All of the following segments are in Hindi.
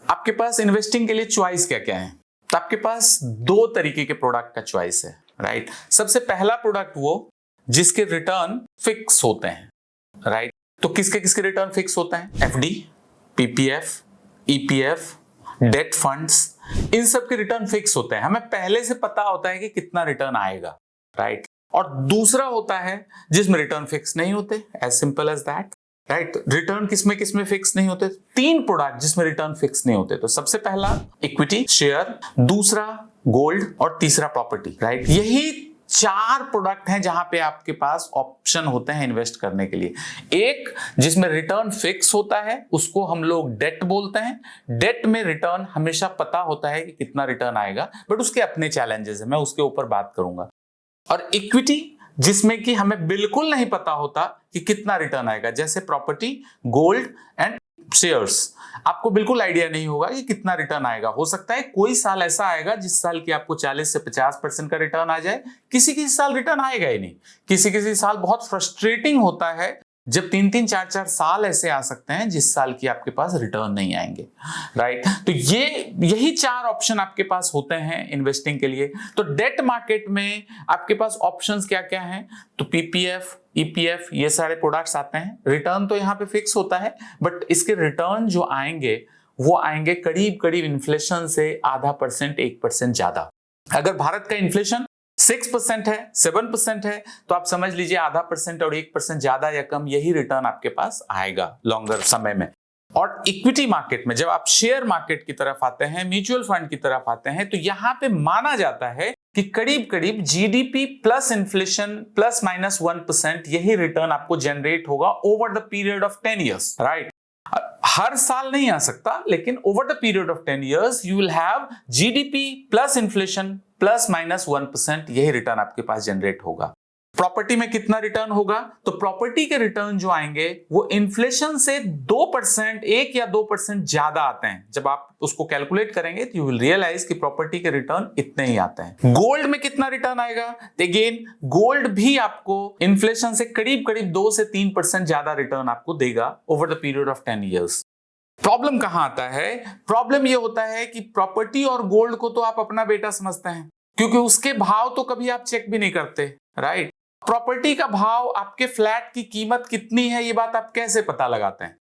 आपके पास इन्वेस्टिंग के लिए चॉइस क्या क्या है? तो आपके पास दो तरीके के प्रोडक्ट का चॉइस है, राइट। सबसे पहला प्रोडक्ट वो जिसके रिटर्न फिक्स होते हैं, राइट। तो किसके किसके रिटर्न फिक्स होते हैं? FD, PPF, EPF, debt funds, इन सब के रिटर्न फिक्स होते हैं। हमें पहले से पता होता है कि कितना रिटर्न आएगा, राइट। और दूसरा होता है जिसमें रिटर्न फिक्स नहीं होते, as simple as that, right. Return किसमें किसमें फिक्स नहीं होते? तीन प्रोडक्ट जिसमें रिटर्न फिक्स नहीं होते। तो सबसे पहला इक्विटी शेयर, दूसरा गोल्ड और तीसरा प्रॉपर्टी, राइट। यही चार प्रोडक्ट हैं जहां पे आपके पास ऑप्शन होते हैं इन्वेस्ट करने के लिए। एक जिसमें रिटर्न फिक्स होता है उसको हम लोग डेट बोलते हैं। डेट में रिटर्न हमेशा पता होता है कि कितना रिटर्न आएगा, बट उसके अपने चैलेंजेस है, मैं उसके ऊपर बात करूंगा। और इक्विटी जिसमें कि हमें बिल्कुल नहीं पता होता कि कितना रिटर्न आएगा, जैसे प्रॉपर्टी, गोल्ड एंड शेयर्स। आपको बिल्कुल आइडिया नहीं होगा कि कितना रिटर्न आएगा। हो सकता है कोई साल ऐसा आएगा जिस साल की आपको 40 से 50% का रिटर्न आ जाए, किसी किसी साल रिटर्न आएगा ही नहीं। किसी किसी साल बहुत फ्रस्ट्रेटिंग होता है जब 3-3, 4-4 साल ऐसे आ सकते हैं जिस साल की आपके पास रिटर्न नहीं आएंगे, राइट। तो यही चार ऑप्शन आपके पास होते हैं इन्वेस्टिंग के लिए। तो डेट मार्केट में आपके पास ऑप्शंस क्या क्या हैं? तो पीपीएफ, ईपीएफ, ये सारे प्रोडक्ट्स आते हैं। रिटर्न तो यहाँ पे फिक्स होता है, बट इसके रिटर्न जो आएंगे वो आएंगे करीब करीब इन्फ्लेशन से आधा %, 1% ज्यादा। अगर भारत का इन्फ्लेशन 6% है, 7% है, तो आप समझ लीजिए आधा % और 1% ज्यादा या कम यही रिटर्न आपके पास आएगा लॉन्गर समय में। और इक्विटी मार्केट में जब आप शेयर मार्केट की तरफ आते हैं, म्यूचुअल फंड की तरफ आते हैं, तो यहां पे माना जाता है कि करीब करीब GDP plus inflation plus minus 1% यही रिटर्न आपको जनरेट होगा over the period of 10 years, right. हर साल नहीं आ सकता, लेकिन over the period of 10 years you will have GDP plus inflation plus minus 1%, यही रिटर्न आपके पास जनरेट होगा। प्रॉपर्टी में कितना रिटर्न होगा? तो प्रॉपर्टी के रिटर्न जो आएंगे वो इन्फ्लेशन से 2%, 1 या 2% ज्यादा आते हैं। जब आप उसको कैलकुलेट करेंगे तो यू विल रियलाइज कि प्रॉपर्टी के रिटर्न इतने ही आते हैं। गोल्ड में कितना रिटर्न आएगा? अगेन गोल्ड भी आपको इन्फ्लेशन से करीब करीब 2 से 3% ज्यादा रिटर्न आपको देगा over the period of 10 years. Problem कहां आता है? प्रॉब्लम यह होता है कि प्रॉपर्टी और गोल्ड को तो आप अपना बेटा समझते हैं, क्योंकि उसके भाव तो कभी आप चेक भी नहीं करते, राइट। प्रॉपर्टी का भाव, आपके फ्लैट की कीमत कितनी है, ये बात आप कैसे पता लगाते हैं?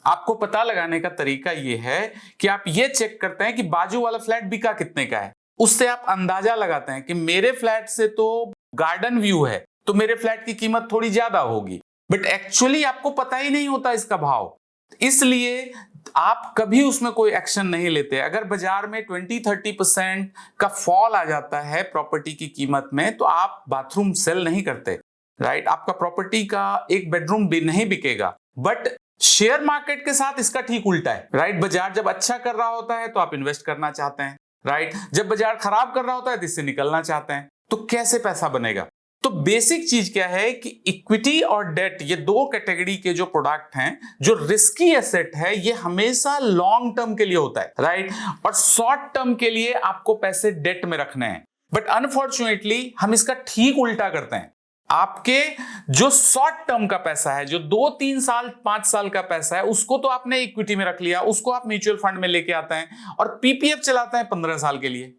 आपको पता लगाने का तरीका ये है कि आप ये चेक करते हैं कि बाजू वाला फ्लैट बिका कितने का है। उससे आप अंदाजा लगाते हैं कि मेरे फ्लैट से तो गार्डन व्यू है, तो मेरे फ्लैट की कीमत थोड़ी ज्यादा होगी, बट एक्चुअली आपको पता ही नहीं होता इसका भाव, इसलिए आप कभी उसमें कोई एक्शन नहीं लेते। अगर बाजार में 20-30% का फॉल आ जाता है प्रॉपर्टी की कीमत में, तो आप बाथरूम सेल नहीं करते, राइट। आपका प्रॉपर्टी का एक बेडरूम भी नहीं बिकेगा। बट शेयर मार्केट के साथ इसका ठीक उल्टा है, राइट। बाजार जब अच्छा कर रहा होता है तो आप इन्वेस्ट करना चाहते हैं, राइट। जब बाजार खराब कर रहा होता है तो इससे निकलना चाहते हैं। तो कैसे पैसा बनेगा? तो बेसिक चीज क्या है कि इक्विटी और डेट, ये दो कैटेगरी के जो प्रोडक्ट हैं, जो रिस्की एसेट है, ये हमेशा लॉन्ग टर्म के लिए होता है, राइट। और शॉर्ट टर्म के लिए आपको पैसे डेट में रखने हैं। बट अनफॉर्चुनेटली हम इसका ठीक उल्टा करते हैं। आपके जो शॉर्ट टर्म का पैसा है, जो 2-3 साल 5 साल का पैसा है, उसको तो आपने इक्विटी में रख लिया, उसको आप म्यूचुअल फंड में लेके आते हैं और पीपीएफ चलाते हैं 15 साल के लिए,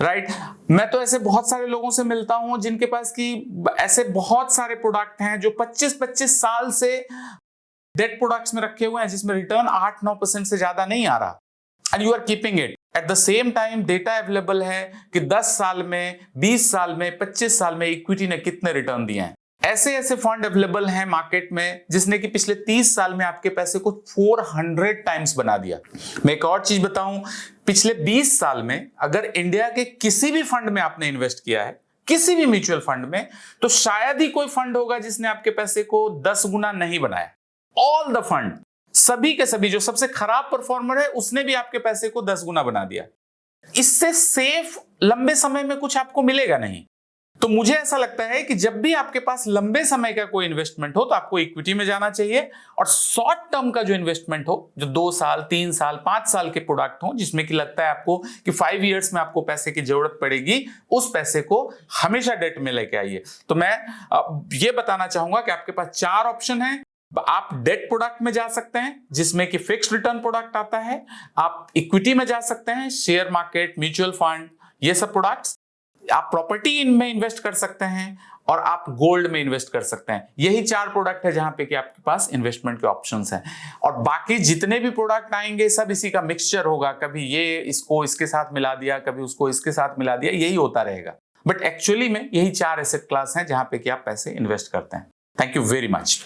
राइट। मैं तो ऐसे बहुत सारे लोगों से मिलता हूं जिनके पास की ऐसे बहुत सारे प्रोडक्ट हैं जो 25-25 साल से डेट प्रोडक्ट्स में रखे हुए हैं, जिसमें रिटर्न 8-9% से ज्यादा नहीं आ रहा, and you are keeping it. At the same time data available है कि 10 साल में, 20 साल में, 25 साल में इक्विटी ने कितने रिटर्न दिए हैं। ऐसे ऐसे फंड अवेलेबल हैं मार्केट में जिसने कि पिछले 30 साल में आपके पैसे को 400 टाइम्स बना दिया। मैं एक और चीज बताऊं, पिछले 20 साल में अगर इंडिया के किसी भी फंड में आपने इन्वेस्ट किया है, किसी भी म्यूचुअल फंड में, तो शायद ही कोई फंड होगा जिसने आपके पैसे को 10 गुना नहीं बनाया। ऑल द फंड, सभी के सभी, जो सबसे खराब परफॉर्मर है उसने भी आपके पैसे को 10 गुना बना दिया। इससे सेफ लंबे समय में कुछ आपको मिलेगा नहीं। तो मुझे ऐसा लगता है कि जब भी आपके पास लंबे समय का कोई इन्वेस्टमेंट हो तो आपको इक्विटी में जाना चाहिए, और शॉर्ट टर्म का जो इन्वेस्टमेंट हो, जो 2 साल, 3 साल, 5 साल के प्रोडक्ट हो, जिसमें कि लगता है आपको कि 5 इयर्स में आपको पैसे की जरूरत पड़ेगी, उस पैसे को हमेशा डेट में लेके आइए। तो मैं ये बताना चाहूंगा कि आपके पास 4 ऑप्शन है। आप डेट प्रोडक्ट में जा सकते हैं जिसमें कि फिक्स्ड रिटर्न प्रोडक्ट आता है, आप इक्विटी में जा सकते हैं, शेयर मार्केट, म्यूचुअल फंड, ये सब प्रोडक्ट्स, आप प्रॉपर्टी में इन्वेस्ट कर सकते हैं और आप गोल्ड में इन्वेस्ट कर सकते हैं। यही 4 प्रोडक्ट है जहां पे कि आपके पास इन्वेस्टमेंट के ऑप्शंस हैं। और बाकी जितने भी प्रोडक्ट आएंगे सब इसी का मिक्सचर होगा, कभी ये इसको इसके साथ मिला दिया, कभी उसको इसके साथ मिला दिया, यही होता रहेगा। बट एक्चुअली में यही 4 एसेट क्लास हैं जहां पे कि आप पैसे इन्वेस्ट करते हैं। Thank you very much.